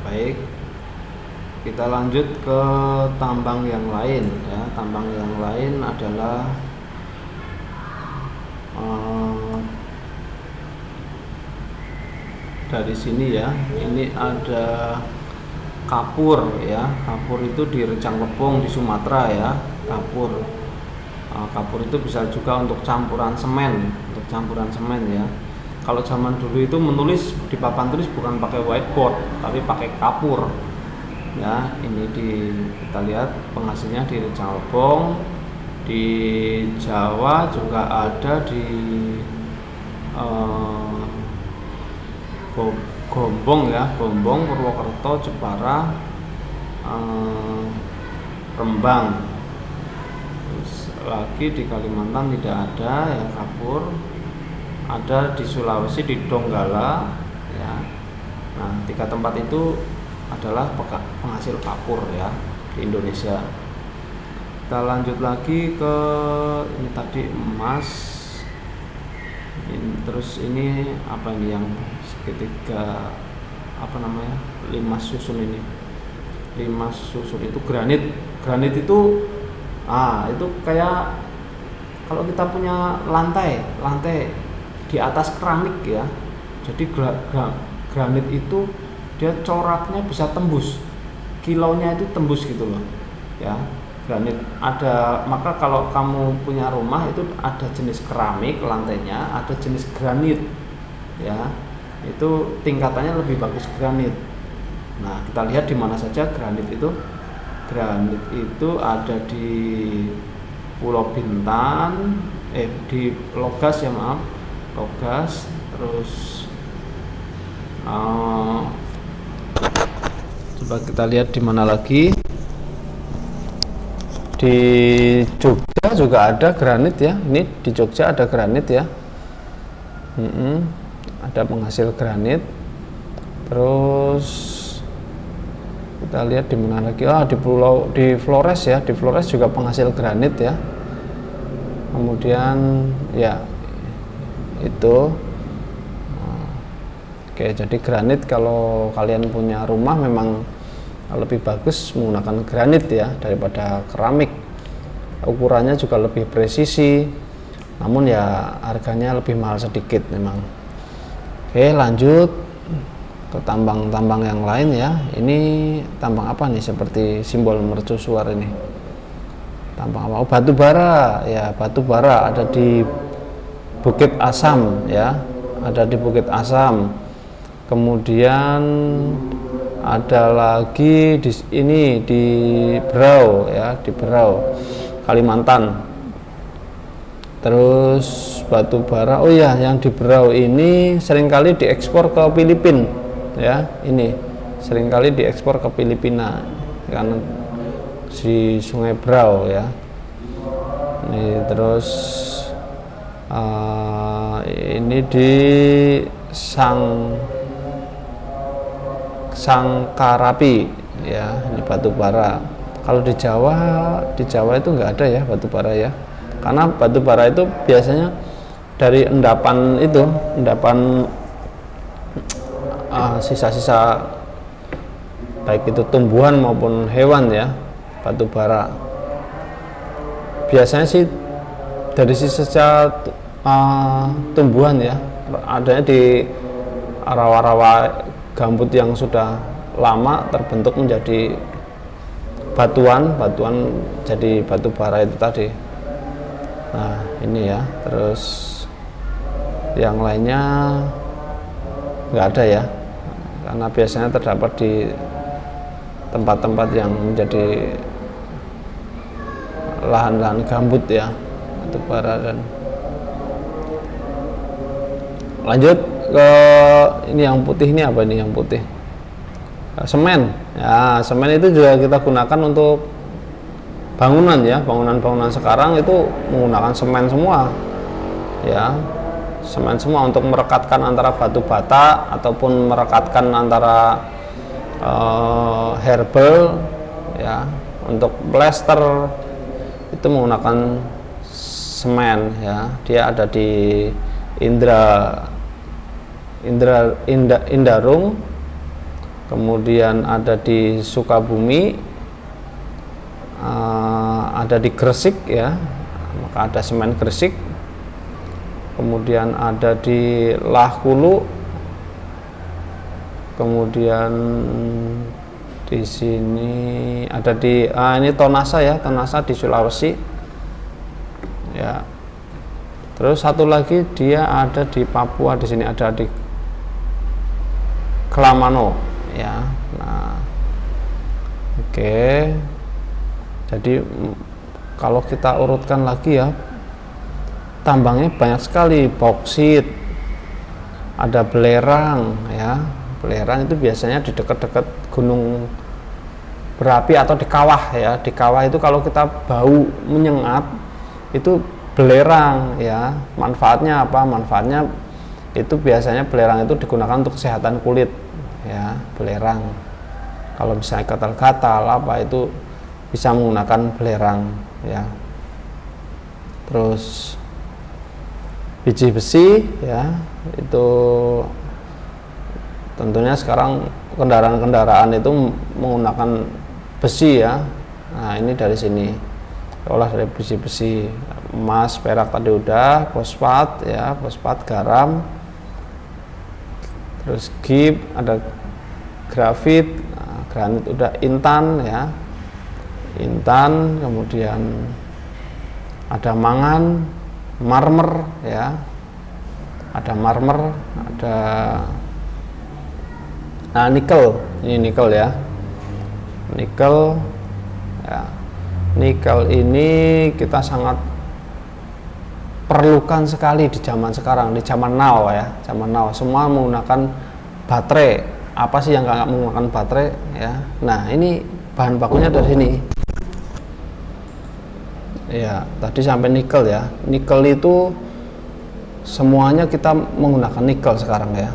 Baik, kita lanjut ke tambang yang lain ya. Tambang yang lain adalah dari sini ya. Ini ada kapur ya. Kapur itu di Rejang Lebong di Sumatera ya. Kapur. Kapur itu bisa juga untuk campuran semen, ya. Kalau zaman dulu itu menulis di papan tulis bukan pakai whiteboard, tapi pakai kapur. Ya, ini kita lihat penghasilnya di Rejang Lebong, di Jawa juga ada di Gombong ya, Gombong, Purwokerto, Jepara, Rembang. Terus lagi di Kalimantan tidak ada ya kapur. Ada di Sulawesi di Donggala ya. Nah, 3 tempat itu adalah penghasil kapur ya di Indonesia. Kita lanjut lagi ke ini tadi emas. Terus ini apa ini yang ketiga, apa namanya, limas susun ini. Limas susun itu granit. Granit itu itu kayak kalau kita punya lantai di atas keramik ya. Jadi granit itu dia coraknya bisa tembus, kilaunya itu tembus gitu loh ya. Granit ada, maka kalau kamu punya rumah itu ada jenis keramik lantainya, ada jenis granit ya. Itu tingkatannya lebih bagus granit. Nah, kita lihat di mana saja granit itu. Granit itu ada di Pulau Bintan, di Logas ya, maaf, Logas. Terus coba kita lihat di mana lagi. Di Jogja juga ada granit ya. Ini di Jogja ada granit ya. Ada penghasil granit. Terus kita lihat di mana lagi. Di Flores ya. Di Flores juga penghasil granit ya. Kemudian ya itu. Oke, jadi granit kalau kalian punya rumah memang lebih bagus menggunakan granit ya daripada keramik. Ukurannya juga lebih presisi, namun ya harganya lebih mahal sedikit memang. Oke, lanjut ke tambang-tambang yang lain ya. Ini tambang apa nih, seperti simbol mercusuar ini? Tambang apa? Oh, batu bara ya. Batu bara ada di Bukit Asam ya, ada di Bukit Asam. Kemudian ada lagi di Berau ya, di Berau, Kalimantan. Terus batu bara, oh ya, yang di Berau ini seringkali diekspor ke Filipina ya. Ini seringkali diekspor ke Filipina karena di Sungai Berau ya. Ini terus ini di Sangkarapi ya, ini batu bara. Kalau di Jawa itu nggak ada ya batu bara ya, karena batu bara itu biasanya dari endapan sisa-sisa baik itu tumbuhan maupun hewan ya. Batu bara biasanya sih dari sisa tumbuhan ya, adanya di rawa-rawa gambut yang sudah lama terbentuk menjadi batuan jadi batu bara itu tadi. Nah, ini ya. Terus yang lainnya nggak ada ya, karena biasanya terdapat di tempat-tempat yang menjadi lahan-lahan gambut ya, batu bara. Dan lanjut ke ini yang putih, ini apa ini yang putih? Semen ya. Semen itu juga kita gunakan untuk bangunan ya. Bangunan sekarang itu menggunakan semen semua ya, semen semua untuk merekatkan antara batu bata ataupun merekatkan antara herbal ya. Untuk plester itu menggunakan semen ya. Dia ada di Indarung, kemudian ada di Sukabumi, ada di Gresik ya, maka ada semen Gresik, kemudian ada di Lahulu, kemudian di sini ada di ini Tonasa ya, Tonasa di Sulawesi ya. Terus satu lagi dia ada di Papua, di sini ada di Kelamano ya. Nah, oke. Jadi kalau kita urutkan lagi ya, tambangnya banyak sekali, bauksit, ada belerang ya. Belerang itu biasanya di dekat-dekat gunung berapi atau di kawah ya. Di kawah itu kalau kita bau menyengat itu belerang ya. Manfaatnya apa? Manfaatnya itu biasanya belerang itu digunakan untuk kesehatan kulit ya, belerang. Kalau misalnya gatal-gatal apa itu bisa menggunakan belerang ya. Terus biji besi ya, itu tentunya sekarang kendaraan-kendaraan itu menggunakan besi ya. Nah, ini dari sini olah dari besi-besi, emas, perak tadi udah, fosfat ya, fosfat, garam, terus gip, ada grafit, nah, granit udah, intan ya, intan, kemudian ada mangan, marmer ya, ada marmer, ada nikel, ini nikel ya, nikel ya. Nikel ini kita sangat perlukan sekali di zaman sekarang, di zaman now ya, zaman now semua menggunakan baterai. Apa sih yang nggak menggunakan baterai ya? Nah, ini bahan bakunya dari sini ya. Tadi sampai nikel ya, nikel itu semuanya kita menggunakan nikel sekarang ya.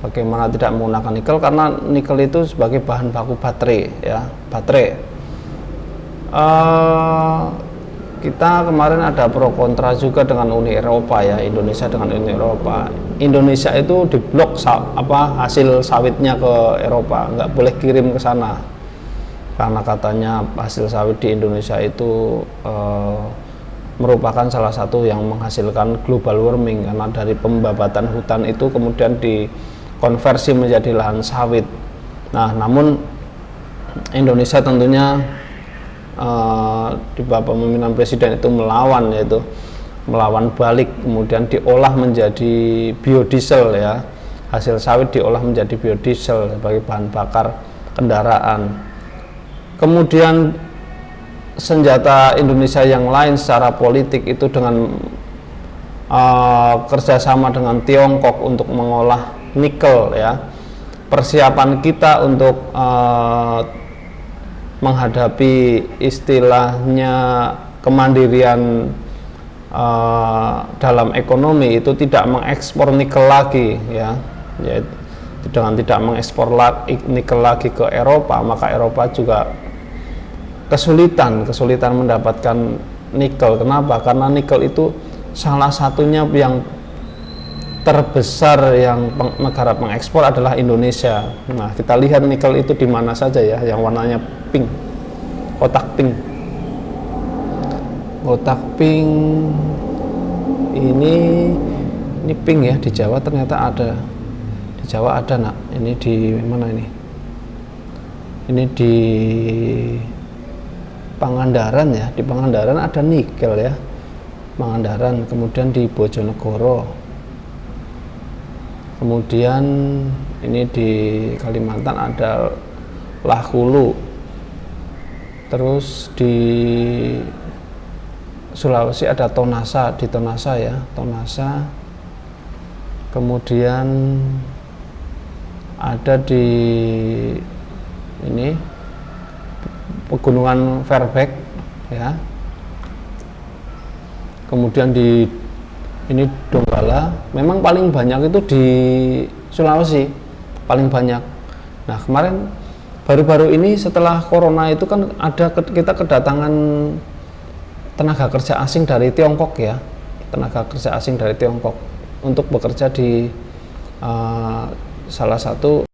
Bagaimana tidak menggunakan nikel? Karena nikel itu sebagai bahan baku baterai ya, baterai. Kita kemarin ada pro kontra juga dengan Uni Eropa ya, Indonesia dengan Uni Eropa. Indonesia itu diblok hasil sawitnya ke Eropa, nggak boleh kirim ke sana karena katanya hasil sawit di Indonesia itu merupakan salah satu yang menghasilkan global warming, karena dari pembabatan hutan itu kemudian dikonversi menjadi lahan sawit. Nah, namun Indonesia tentunya di bawah pemimpinan presiden itu melawan, yaitu melawan balik, kemudian diolah menjadi biodiesel ya, hasil sawit diolah menjadi biodiesel sebagai bahan bakar kendaraan. Kemudian senjata Indonesia yang lain secara politik itu dengan kerjasama dengan Tiongkok untuk mengolah nikel ya. Persiapan kita untuk menghadapi istilahnya kemandirian dalam ekonomi itu tidak mengekspor nikel lagi ya, dengan tidak mengekspor nikel lagi ke Eropa, maka Eropa juga kesulitan mendapatkan nikel. Kenapa? Karena nikel itu salah satunya yang terbesar yang negara pengekspor adalah Indonesia. Nah, kita lihat nikel itu di mana saja ya, yang warnanya pink, kotak pink. Kotak pink ini pink ya, di Jawa ternyata ada. Di Jawa ada, Nak. Ini di mana ini? Ini di Pangandaran ya. Di Pangandaran ada nikel ya. Pangandaran, kemudian di Bojonegoro. Kemudian ini di Kalimantan ada Lahulu. Terus di Sulawesi ada Tonasa, di Tonasa ya, Tonasa. Kemudian ada di ini Pegunungan Fairbank ya. Kemudian di ini Donggala. Memang paling banyak itu di Sulawesi, paling banyak. Nah, kemarin baru-baru ini setelah corona itu kan kita kedatangan tenaga kerja asing dari Tiongkok ya, tenaga kerja asing dari Tiongkok untuk bekerja di salah satu